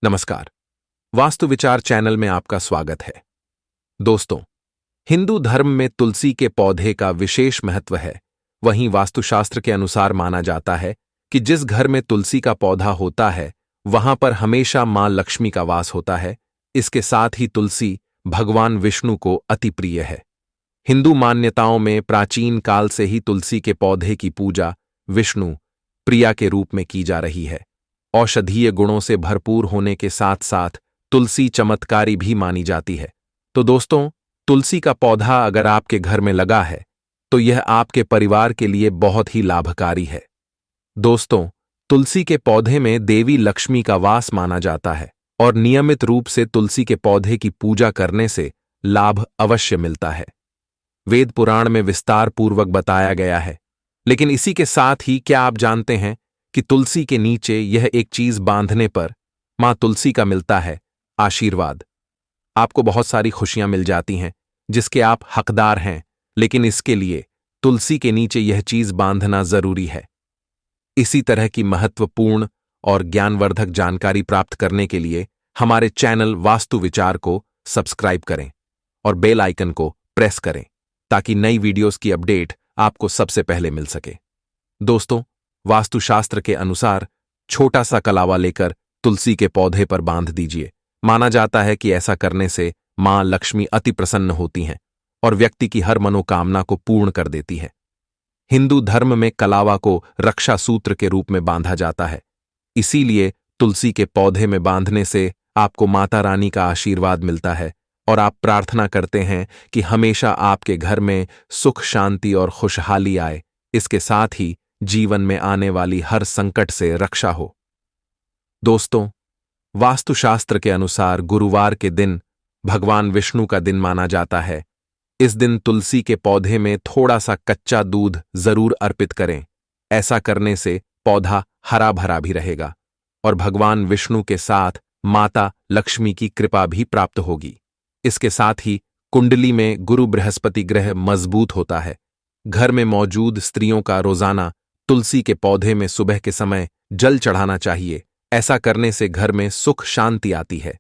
नमस्कार। वास्तु विचार चैनल में आपका स्वागत है। दोस्तों, हिंदू धर्म में तुलसी के पौधे का विशेष महत्व है। वहीं वास्तुशास्त्र के अनुसार माना जाता है कि जिस घर में तुलसी का पौधा होता है वहां पर हमेशा मां लक्ष्मी का वास होता है। इसके साथ ही तुलसी भगवान विष्णु को अति प्रिय है। हिंदू मान्यताओं में प्राचीन काल से ही तुलसी के पौधे की पूजा विष्णु प्रिया के रूप में की जा रही है। औषधीय गुणों से भरपूर होने के साथ साथ तुलसी चमत्कारी भी मानी जाती है। तो दोस्तों, तुलसी का पौधा अगर आपके घर में लगा है तो यह आपके परिवार के लिए बहुत ही लाभकारी है। दोस्तों, तुलसी के पौधे में देवी लक्ष्मी का वास माना जाता है और नियमित रूप से तुलसी के पौधे की पूजा करने से लाभ अवश्य मिलता है। वेद पुराण में विस्तार पूर्वक बताया गया है। लेकिन इसी के साथ ही क्या आप जानते हैं कि तुलसी के नीचे यह एक चीज बांधने पर मां तुलसी का मिलता है आशीर्वाद। आपको बहुत सारी खुशियां मिल जाती हैं जिसके आप हकदार हैं, लेकिन इसके लिए तुलसी के नीचे यह चीज बांधना जरूरी है। इसी तरह की महत्वपूर्ण और ज्ञानवर्धक जानकारी प्राप्त करने के लिए हमारे चैनल वास्तु विचार को सब्सक्राइब करें और बेल आइकन को प्रेस करें ताकि नई वीडियोस की अपडेट आपको सबसे पहले मिल सके। दोस्तों, वास्तुशास्त्र के अनुसार छोटा सा कलावा लेकर तुलसी के पौधे पर बांध दीजिए। माना जाता है कि ऐसा करने से मां लक्ष्मी अति प्रसन्न होती हैं और व्यक्ति की हर मनोकामना को पूर्ण कर देती है। हिंदू धर्म में कलावा को रक्षा सूत्र के रूप में बांधा जाता है। इसीलिए तुलसी के पौधे में बांधने से आपको माता रानी का आशीर्वाद मिलता है और आप प्रार्थना करते हैं कि हमेशा आपके घर में सुख, शांति और खुशहाली आए। इसके साथ ही जीवन में आने वाली हर संकट से रक्षा हो। दोस्तों, वास्तुशास्त्र के अनुसार गुरुवार के दिन भगवान विष्णु का दिन माना जाता है। इस दिन तुलसी के पौधे में थोड़ा सा कच्चा दूध जरूर अर्पित करें। ऐसा करने से पौधा हरा भरा भी रहेगा और भगवान विष्णु के साथ माता लक्ष्मी की कृपा भी प्राप्त होगी। इसके साथ ही कुंडली में गुरु बृहस्पति ग्रह मजबूत होता है। घर में मौजूद स्त्रियों का रोजाना तुलसी के पौधे में सुबह के समय जल चढ़ाना चाहिए। ऐसा करने से घर में सुख शांति आती है।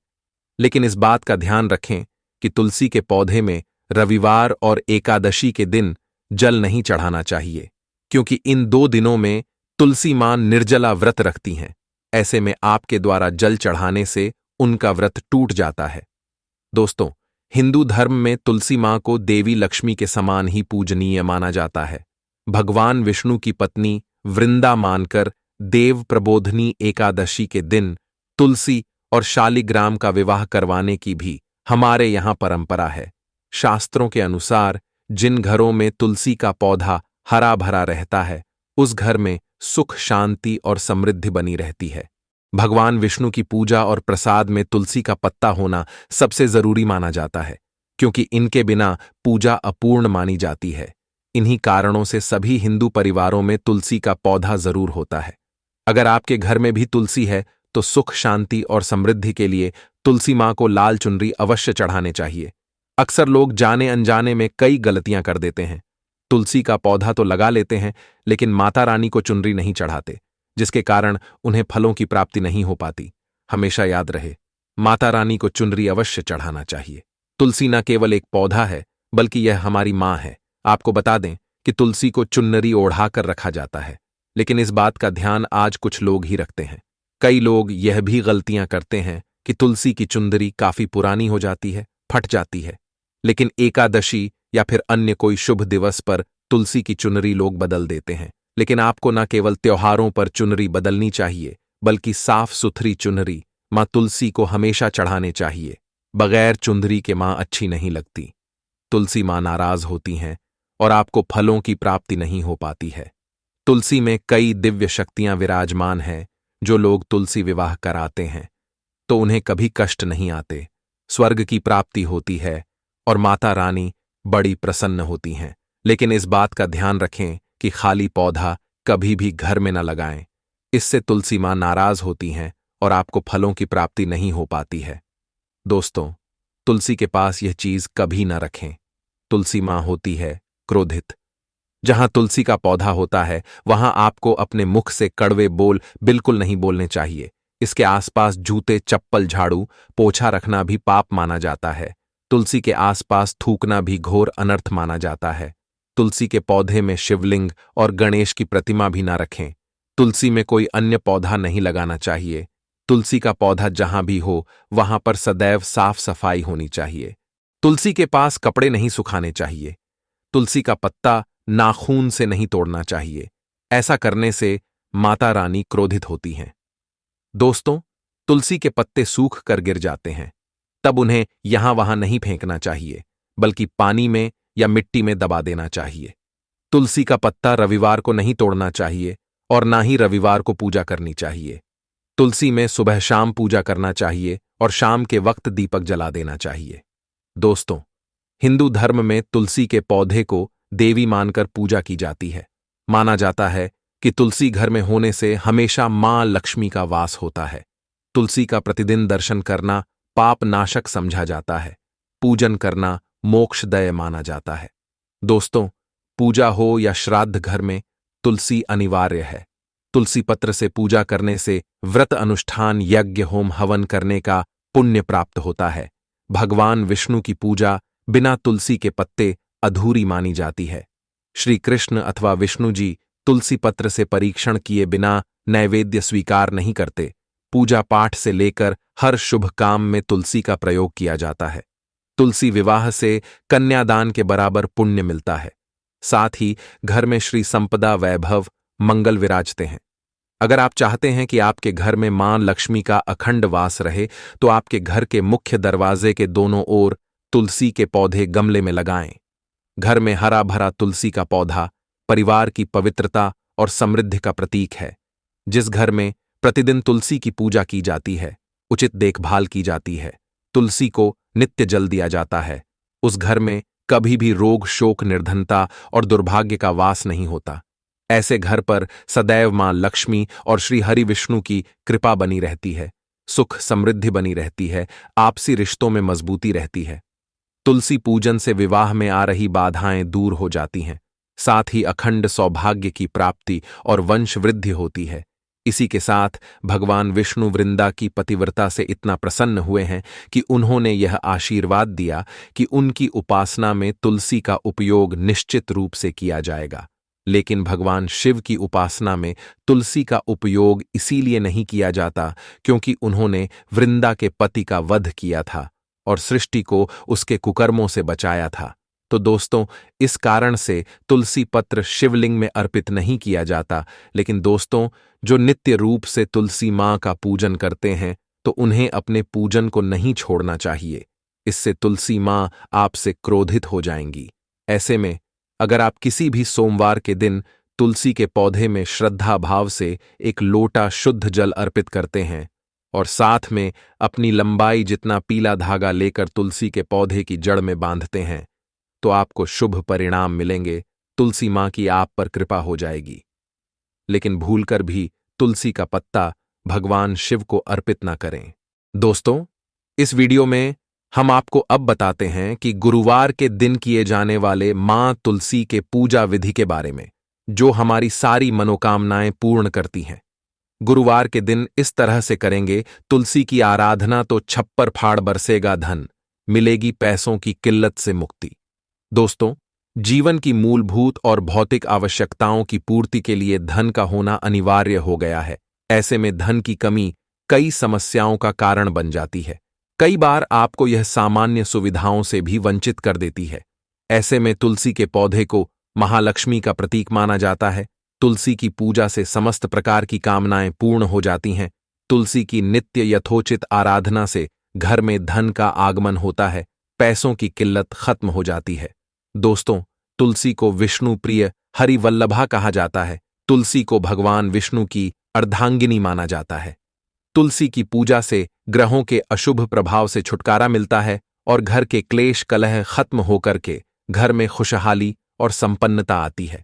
लेकिन इस बात का ध्यान रखें कि तुलसी के पौधे में रविवार और एकादशी के दिन जल नहीं चढ़ाना चाहिए, क्योंकि इन दो दिनों में तुलसी मां निर्जला व्रत रखती हैं। ऐसे में आपके द्वारा जल चढ़ाने से उनका व्रत टूट जाता है। दोस्तों, हिंदू धर्म में तुलसी मां को देवी लक्ष्मी के समान ही पूजनीय माना जाता है। भगवान विष्णु की पत्नी वृंदा मानकर देव प्रबोधनी एकादशी के दिन तुलसी और शालिग्राम का विवाह करवाने की भी हमारे यहां परंपरा है। शास्त्रों के अनुसार जिन घरों में तुलसी का पौधा हरा भरा रहता है उस घर में सुख, शांति और समृद्धि बनी रहती है। भगवान विष्णु की पूजा और प्रसाद में तुलसी का पत्ता होना सबसे जरूरी माना जाता है, क्योंकि इनके बिना पूजा अपूर्ण मानी जाती है। इन्हीं कारणों से सभी हिंदू परिवारों में तुलसी का पौधा जरूर होता है। अगर आपके घर में भी तुलसी है तो सुख, शांति और समृद्धि के लिए तुलसी मां को लाल चुनरी अवश्य चढ़ाने चाहिए। अक्सर लोग जाने अनजाने में कई गलतियां कर देते हैं। तुलसी का पौधा तो लगा लेते हैं लेकिन माता रानी को चुनरी नहीं चढ़ाते, जिसके कारण उन्हें फलों की प्राप्ति नहीं हो पाती। हमेशा याद रहे, माता रानी को चुनरी अवश्य चढ़ाना चाहिए। तुलसी न केवल एक पौधा है बल्कि यह हमारी मां है। आपको बता दें कि तुलसी को चुन्नरी ओढ़ाकर रखा जाता है, लेकिन इस बात का ध्यान आज कुछ लोग ही रखते हैं। कई लोग यह भी गलतियां करते हैं कि तुलसी की चुंदरी काफी पुरानी हो जाती है, फट जाती है। लेकिन एकादशी या फिर अन्य कोई शुभ दिवस पर तुलसी की चुनरी लोग बदल देते हैं। लेकिन आपको न केवल त्योहारों पर चुनरी बदलनी चाहिए बल्कि साफ सुथरी चुनरी मां तुलसी को हमेशा चढ़ाने चाहिए। बगैर चुंदरी के मां अच्छी नहीं लगती। तुलसी मां नाराज होती हैं और आपको फलों की प्राप्ति नहीं हो पाती है। तुलसी में कई दिव्य शक्तियां विराजमान हैं। जो लोग तुलसी विवाह कराते हैं तो उन्हें कभी कष्ट नहीं आते, स्वर्ग की प्राप्ति होती है और माता रानी बड़ी प्रसन्न होती हैं। लेकिन इस बात का ध्यान रखें कि खाली पौधा कभी भी घर में न लगाएं। इससे तुलसी मां नाराज होती हैं और आपको फलों की प्राप्ति नहीं हो पाती है। दोस्तों, तुलसी के पास यह चीज कभी न रखें। तुलसी मां होती है क्रोधित। जहां तुलसी का पौधा होता है वहां आपको अपने मुख से कड़वे बोल बिल्कुल नहीं बोलने चाहिए। इसके आसपास जूते, चप्पल, झाड़ू, पोछा रखना भी पाप माना जाता है। तुलसी के आसपास थूकना भी घोर अनर्थ माना जाता है। तुलसी के पौधे में शिवलिंग और गणेश की प्रतिमा भी ना रखें। तुलसी में कोई अन्य पौधा नहीं लगाना चाहिए। तुलसी का पौधा जहां भी हो वहां पर सदैव साफ सफाई होनी चाहिए। तुलसी के पास कपड़े नहीं सुखाने चाहिए। तुलसी का पत्ता नाखून से नहीं तोड़ना चाहिए। ऐसा करने से माता रानी क्रोधित होती हैं। दोस्तों, तुलसी के पत्ते सूख कर गिर जाते हैं, तब उन्हें यहां वहां नहीं फेंकना चाहिए, बल्कि पानी में या मिट्टी में दबा देना चाहिए। तुलसी का पत्ता रविवार को नहीं तोड़ना चाहिए और ना ही रविवार को पूजा करनी चाहिए। तुलसी में सुबह शाम पूजा करना चाहिए और शाम के वक्त दीपक जला देना चाहिए। दोस्तों, हिंदू धर्म में तुलसी के पौधे को देवी मानकर पूजा की जाती है। माना जाता है कि तुलसी घर में होने से हमेशा मां लक्ष्मी का वास होता है। तुलसी का प्रतिदिन दर्शन करना पाप नाशक समझा जाता है। पूजन करना मोक्षदय माना जाता है। दोस्तों, पूजा हो या श्राद्ध, घर में तुलसी अनिवार्य है। तुलसी पत्र से पूजा करने से व्रत, अनुष्ठान, यज्ञ, होम, हवन करने का पुण्य प्राप्त होता है। भगवान विष्णु की पूजा बिना तुलसी के पत्ते अधूरी मानी जाती है। श्री कृष्ण अथवा विष्णु जी तुलसी पत्र से परीक्षण किए बिना नैवेद्य स्वीकार नहीं करते। पूजा पाठ से लेकर हर शुभ काम में तुलसी का प्रयोग किया जाता है। तुलसी विवाह से कन्यादान के बराबर पुण्य मिलता है। साथ ही घर में श्री संपदा, वैभव, मंगल विराजते हैं। अगर आप चाहते हैं कि आपके घर में मां लक्ष्मी का अखंड वास रहे, तो आपके घर के मुख्य दरवाजे के दोनों ओर तुलसी के पौधे गमले में लगाएं। घर में हरा भरा तुलसी का पौधा परिवार की पवित्रता और समृद्धि का प्रतीक है। जिस घर में प्रतिदिन तुलसी की पूजा की जाती है, उचित देखभाल की जाती है, तुलसी को नित्य जल दिया जाता है, उस घर में कभी भी रोग, शोक, निर्धनता और दुर्भाग्य का वास नहीं होता। ऐसे घर पर सदैव मां लक्ष्मी और श्री हरि विष्णु की कृपा बनी रहती है, सुख समृद्धि बनी रहती है, आपसी रिश्तों में मजबूती रहती है। तुलसी पूजन से विवाह में आ रही बाधाएं दूर हो जाती हैं। साथ ही अखंड सौभाग्य की प्राप्ति और वंश वृद्धि होती है। इसी के साथ भगवान विष्णु वृंदा की पतिव्रता से इतना प्रसन्न हुए हैं कि उन्होंने यह आशीर्वाद दिया कि उनकी उपासना में तुलसी का उपयोग निश्चित रूप से किया जाएगा। लेकिन भगवान शिव की उपासना में तुलसी का उपयोग इसीलिए नहीं किया जाता क्योंकि उन्होंने वृंदा के पति का वध किया था और सृष्टि को उसके कुकर्मों से बचाया था। तो दोस्तों, इस कारण से तुलसी पत्र शिवलिंग में अर्पित नहीं किया जाता। लेकिन दोस्तों, जो नित्य रूप से तुलसी मां का पूजन करते हैं, तो उन्हें अपने पूजन को नहीं छोड़ना चाहिए। इससे तुलसी मां आपसे क्रोधित हो जाएंगी। ऐसे में अगर आप किसी भी सोमवार के दिन तुलसी के पौधे में श्रद्धा भाव से एक लोटा शुद्ध जल अर्पित करते हैं और साथ में अपनी लंबाई जितना पीला धागा लेकर तुलसी के पौधे की जड़ में बांधते हैं, तो आपको शुभ परिणाम मिलेंगे। तुलसी मां की आप पर कृपा हो जाएगी। लेकिन भूलकर भी तुलसी का पत्ता भगवान शिव को अर्पित ना करें। दोस्तों, इस वीडियो में हम आपको अब बताते हैं कि गुरुवार के दिन किए जाने वाले मां तुलसी के पूजा विधि के बारे में, जो हमारी सारी मनोकामनाएं पूर्ण करती हैं। गुरुवार के दिन इस तरह से करेंगे तुलसी की आराधना तो छप्पर फाड़ बरसेगा धन, मिलेगी पैसों की किल्लत से मुक्ति। दोस्तों, जीवन की मूलभूत और भौतिक आवश्यकताओं की पूर्ति के लिए धन का होना अनिवार्य हो गया है। ऐसे में धन की कमी कई समस्याओं का कारण बन जाती है। कई बार आपको यह सामान्य सुविधाओं से भी वंचित कर देती है। ऐसे में तुलसी के पौधे को महालक्ष्मी का प्रतीक माना जाता है। तुलसी की पूजा से समस्त प्रकार की कामनाएं पूर्ण हो जाती हैं। तुलसी की नित्य यथोचित आराधना से घर में धन का आगमन होता है, पैसों की किल्लत खत्म हो जाती है। दोस्तों, तुलसी को विष्णु प्रिय हरिवल्लभा कहा जाता है। तुलसी को भगवान विष्णु की अर्धांगिनी माना जाता है। तुलसी की पूजा से ग्रहों के अशुभ प्रभाव से छुटकारा मिलता है और घर के क्लेश कलह खत्म होकर के घर में खुशहाली और संपन्नता आती है।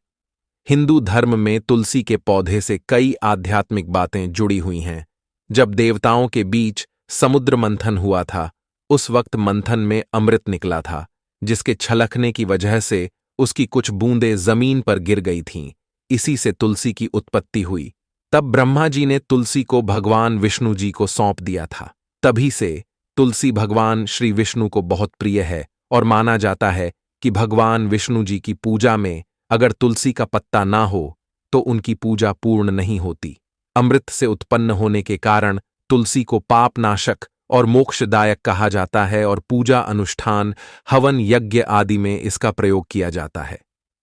हिंदू धर्म में तुलसी के पौधे से कई आध्यात्मिक बातें जुड़ी हुई हैं। जब देवताओं के बीच समुद्र मंथन हुआ था, उस वक्त मंथन में अमृत निकला था, जिसके छलकने की वजह से उसकी कुछ बूंदें जमीन पर गिर गई थीं। इसी से तुलसी की उत्पत्ति हुई। तब ब्रह्मा जी ने तुलसी को भगवान विष्णु जी को सौंप दिया था। तभी से तुलसी भगवान श्री विष्णु को बहुत प्रिय है और माना जाता है कि भगवान विष्णु जी की पूजा में अगर तुलसी का पत्ता ना हो तो उनकी पूजा पूर्ण नहीं होती। अमृत से उत्पन्न होने के कारण तुलसी को पापनाशक और मोक्षदायक कहा जाता है और पूजा अनुष्ठान, हवन यज्ञ आदि में इसका प्रयोग किया जाता है।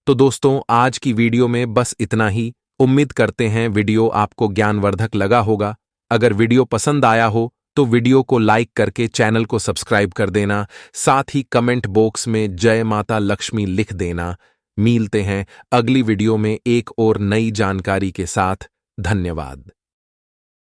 तो दोस्तों, आज की वीडियो में बस इतना ही। उम्मीद करते हैं वीडियो आपको ज्ञानवर्धक लगा होगा। अगर वीडियो पसंद आया हो तो वीडियो को लाइक करके चैनल को सब्सक्राइब कर देना, साथ ही कमेंट बॉक्स में जय माता लक्ष्मी लिख देना। मिलते हैं अगली वीडियो में एक और नई जानकारी के साथ। धन्यवाद।